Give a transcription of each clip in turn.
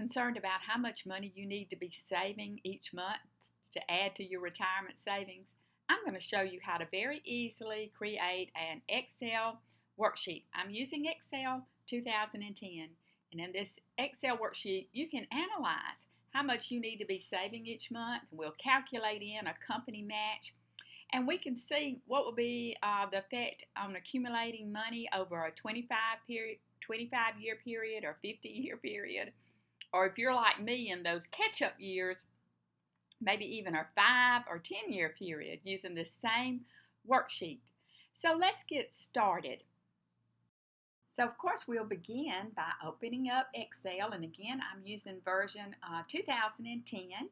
Concerned about how much money you need to be saving each month to add to your retirement savings? I'm going to show you how to very easily create an Excel worksheet. I'm using Excel 2010, and in this Excel worksheet you can analyze how much you need to be saving each month. We'll calculate in a company match, and we can see what will be the effect on accumulating money over a 25-year period or 50-year period. Or if you're like me in those catch-up years, maybe even a 5 or 10-year period using the same worksheet. So let's get started. So of course we'll begin by opening up Excel, and again I'm using version 2010.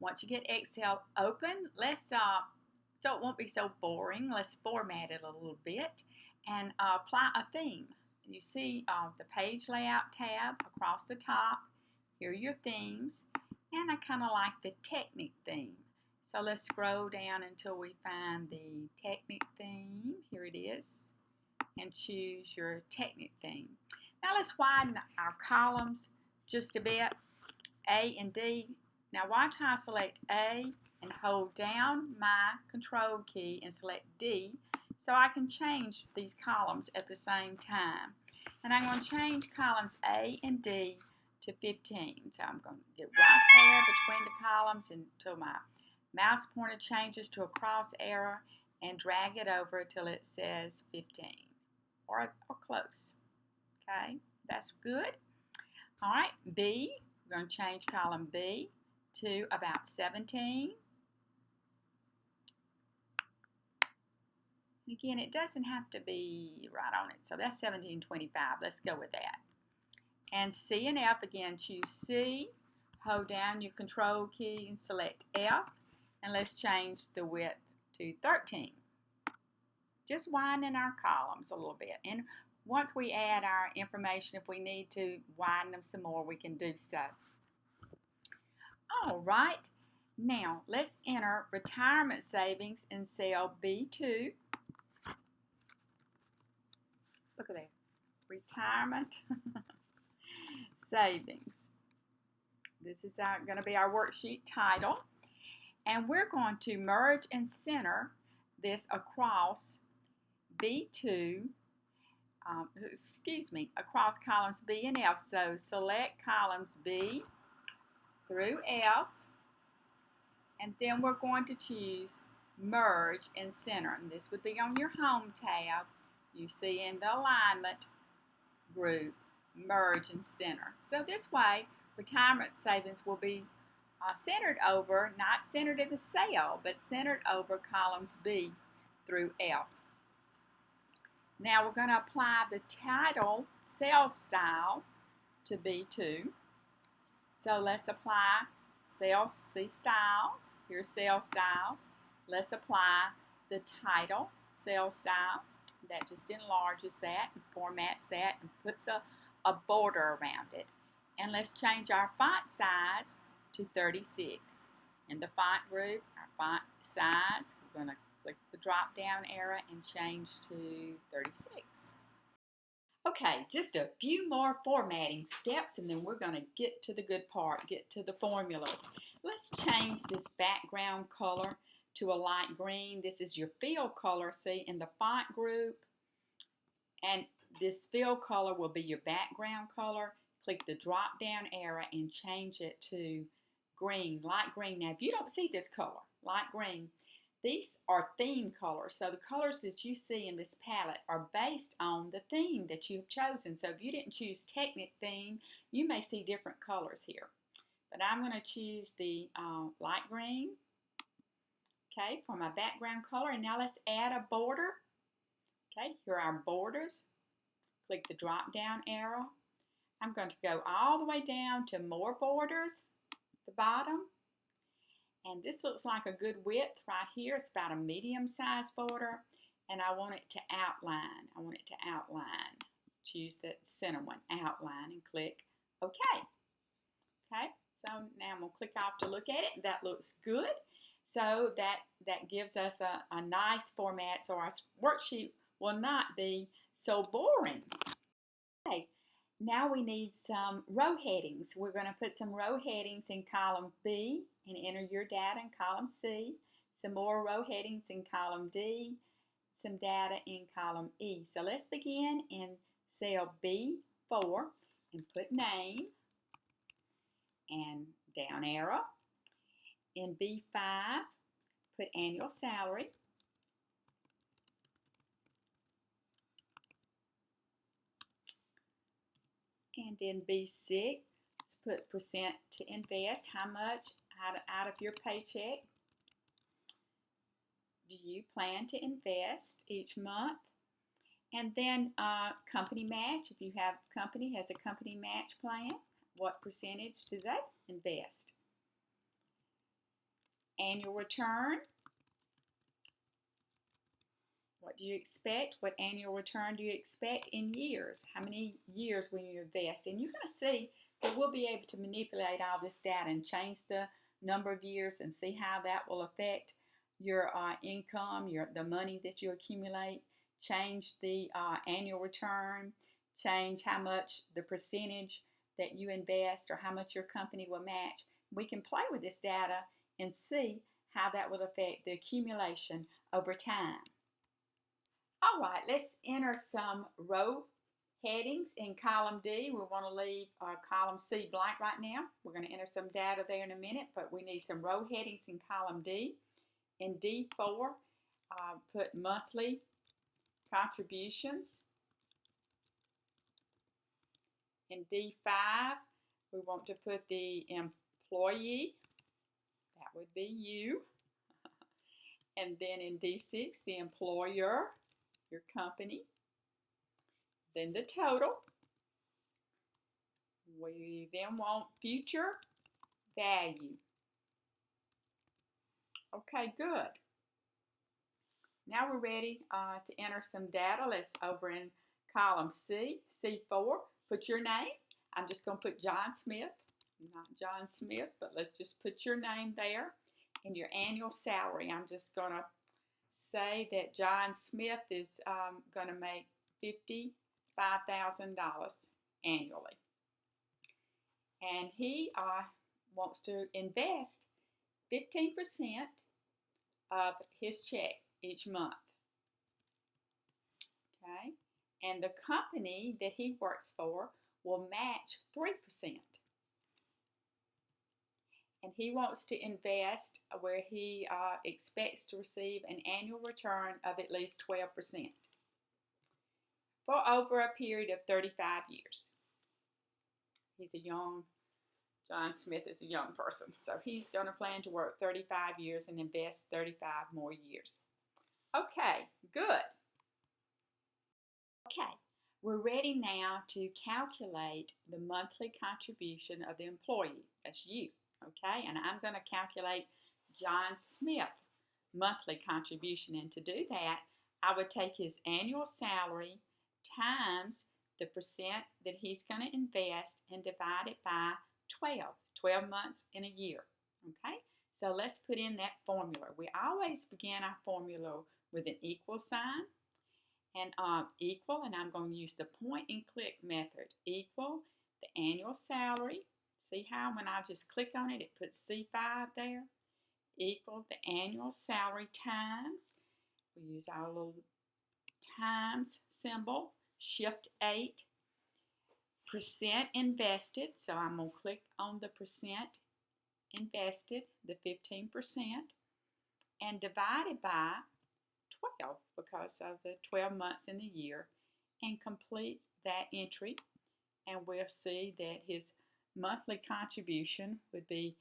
Once you get Excel open, so it won't be so boring, let's format it a little bit and apply a theme. You see the page layout tab across the top. Here are your themes, and I kind of like the Technic theme. So let's scroll down until we find the Technic theme. Here it is, and choose your Technic theme. Now let's widen our columns just a bit, A and D. Now watch how I select A and hold down my control key and select D so I can change these columns at the same time. And I'm going to change columns A and D to 15. So I'm going to get right there between the columns until my mouse pointer changes to a cross arrow and drag it over until it says 15 or close. Okay, that's good. All right, B, we're going to change column B to about 17. Again, it doesn't have to be right on it, so that's 1725. Let's go with that. And C and F, again, choose C, hold down your control key and select F, and let's change the width to 13. Just widen our columns a little bit, and once we add our information, if we need to widen them some more, we can do so. All right, now let's enter retirement savings in cell B2. Look at that, retirement savings. This is going to be our worksheet title, and we're going to merge and center this across B2, across columns B and F. So select columns B through F, and then we're going to choose merge and center, and this would be on your home tab. You see in the alignment group, merge and center. So this way, retirement savings will be centered over, not centered in the cell, but centered over columns B through F. Now we're going to apply the title cell style to B2. So let's apply cell styles. Here's cell styles. Let's apply the title cell style. That just enlarges that and formats that and puts a border around it. And let's change our font size to 36. In the font group, our font size, we're going to click the drop down arrow and change to 36. Okay, just a few more formatting steps and then we're going to get to the good part, get to the formulas. Let's change this background color to a light green. This is your fill color, see, in the font group. And this fill color will be your background color. Click the drop down arrow and change it to green, light green. Now, if you don't see this color, light green, these are theme colors. So the colors that you see in this palette are based on the theme that you have chosen. So if you didn't choose Technic theme, you may see different colors here. But I'm going to choose the light green, okay, for my background color. And now let's add a border. Okay, here are our borders. Click the drop down arrow. I'm going to go all the way down to more borders at the bottom. And this looks like a good width right here. It's about a medium-sized border. And I want it to outline. Let's choose the center one, outline, and click OK. Okay, so now I'm going to click off to look at it. That looks good. So that gives us a nice format so our worksheet will not be so boring. Okay, Now we need some row headings. We're going to put some row headings in column B and enter your data in column C. Some more row headings in column D. Some data in column E. So let's begin in cell B4 and put name and down arrow. In B5, put annual salary. And in B6, put percent to invest. How much out of your paycheck do you plan to invest each month? And then company match. If you have company has a company match plan, what percentage do they invest? Annual return. What do you expect? What annual return do you expect in years? How many years will you invest? And you're going to see that we'll be able to manipulate all this data and change the number of years and see how that will affect your income, the money that you accumulate, change the annual return, change how much the percentage that you invest or how much your company will match. We can play with this data and see how that will affect the accumulation over time. All right, let's enter some row headings in column D. We want to leave column C blank right now. We're going to enter some data there in a minute, but we need some row headings in column D. In D4, put monthly contributions. In D5, we want to put the employee. That would be you. And then in D6, the employer, your company. Then the total. We then want future value. Okay, good. Now we're ready to enter some data. Let's over in column C, C4, put your name. I'm just going to put John Smith, not John Smith, but let's just put your name there and your annual salary. I'm just going to say that John Smith is going to make $55,000 annually. And he wants to invest 15% of his check each month. Okay? And the company that he works for will match 3%. And he wants to invest where he expects to receive an annual return of at least 12% for over a period of 35 years. John Smith is a young person, so he's going to plan to work 35 years and invest 35 more years. Okay, good. Okay, we're ready now to calculate the monthly contribution of the employee. That's you, okay? And I'm going to calculate John Smith monthly contribution. And to do that, I would take his annual salary times the percent that he's going to invest and divide it by 12 months in a year, okay? So let's put in that formula. We always begin our formula with an equal sign and equal, and I'm going to use the point and click method. Equal the annual salary. See how when I just click on it, it puts C5 there. Equal the annual salary times. We use our little times symbol, Shift 8. Percent invested, so I'm going to click on the percent invested, the 15%, and divided by 12 because of the 12 months in the year, and complete that entry, and we'll see that his monthly contribution would be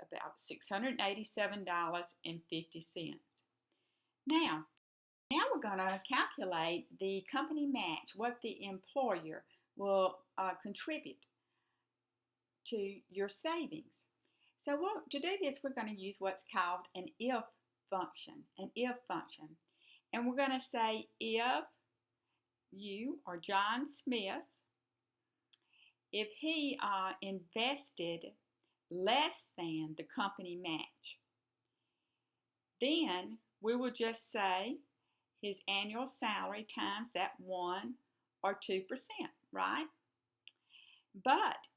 about $687.50. Now we're going to calculate the company match, what the employer will contribute to your savings. So to do this, we're going to use what's called an if function, and we're going to say if you or John Smith, if he invested less than the company match, then we will just say his annual salary times that 1 or 2%, right? But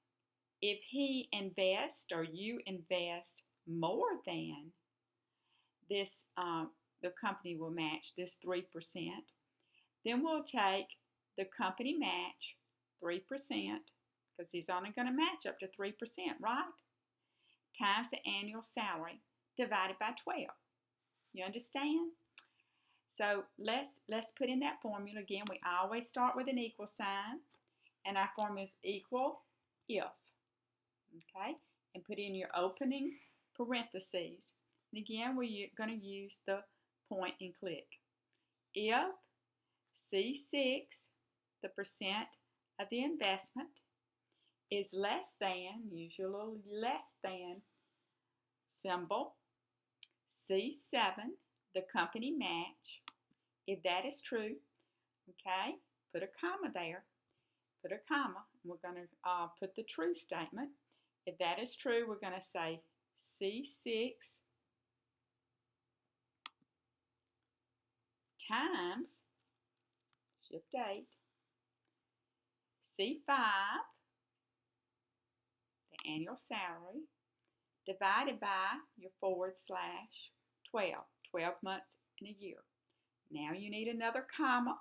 if he invests or you invest more than this, the company will match this 3%. Then we'll take the company match 3%, because he's only going to match up to 3%, right? Times the annual salary divided by 12. You understand? So let's put in that formula again. We always start with an equal sign, and our formula is equal if. Okay? And put in your opening parentheses. And again, we're going to use the point and click. If C6, the percent of the investment, is less than, use your little less than symbol, C7, the company match. If that is true, okay, put a comma there. Put a comma. We're going to put the true statement. If that is true, we're going to say C6 times, shift 8, C5, the annual salary, divided by your /12, 12 months in a year. Now you need another comma,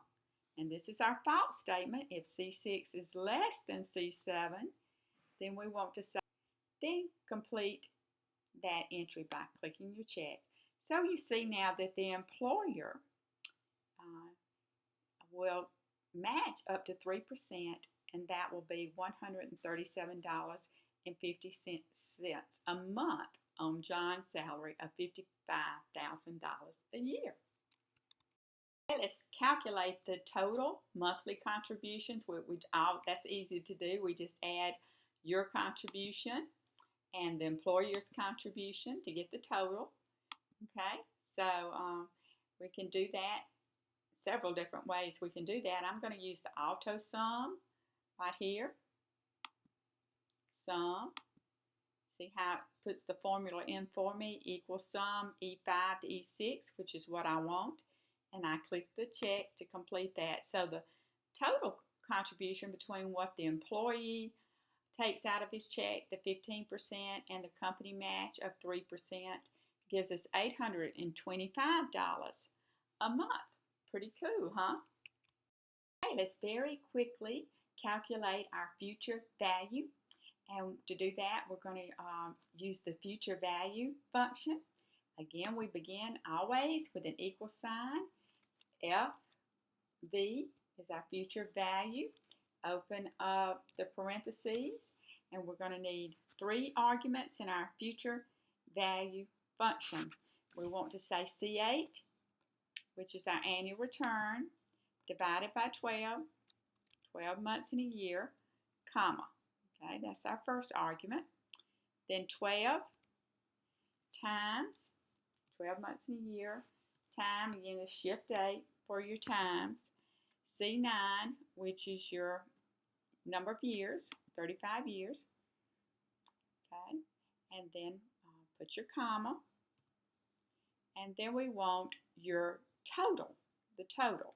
and this is our false statement. If C6 is less than C7, then we want to say, then complete that entry by clicking your check. So you see now that the employer will match up to 3%, and that will be $137.50 a month on John's salary of $55,000 a year. Okay, let's calculate the total monthly contributions. That's easy to do. We just add your contribution and the employer's contribution to get the total. Okay, so we can do that several different ways. We can do that. I'm going to use the auto sum right here. Sum. See how it puts the formula in for me? Equal sum E5 to E6, which is what I want. And I click the check to complete that. So the total contribution between what the employee takes out of his check, the 15%, and the company match of 3%, gives us $825 a month. Pretty cool, huh? Okay, let's very quickly calculate our future value. And to do that, we're going to use the future value function. Again, we begin always with an equal sign. FV is our future value. Open up the parentheses, and we're going to need 3 arguments in our future value function. We want to say C8, which is our annual return, divided by 12, 12 months in a year, comma. Okay, that's our first argument. Then 12 times 12 months in a year, time, again, is shift 8 for your times. C9, which is your number of years, 35 years. Okay, and then put your comma. And then we want your total, the total.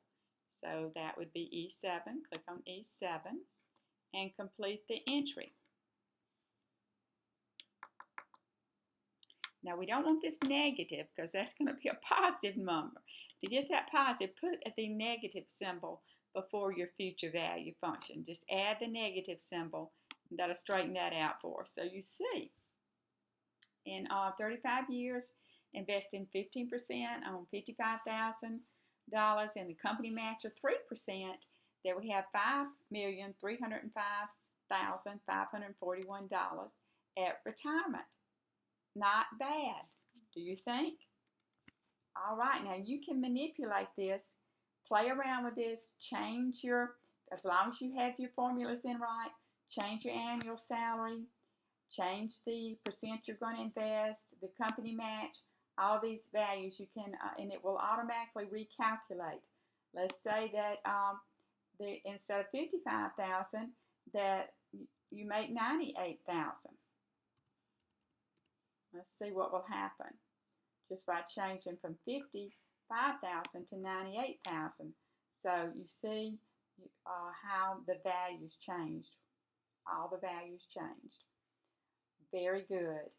So that would be E7. Click on E7 and complete the entry. Now we don't want this negative because that's going to be a positive number. To get that positive, put the negative symbol before your future value function. Just add the negative symbol, and that'll straighten that out for us. So you see, in 35 years, investing 15% on $55,000 and the company match of 3%, that we have $5,305,541 at retirement. Not bad, do you think? All right, now you can manipulate this, play around with this, change your, as long as you have your formulas in right, change your annual salary, change the percent you're going to invest, the company match, all these values you can, and it will automatically recalculate. Let's say that instead of $55,000, that you make $98,000. Let's see what will happen just by changing from $55,000 to $98,000. So you see how the values changed. All the values changed. Very good.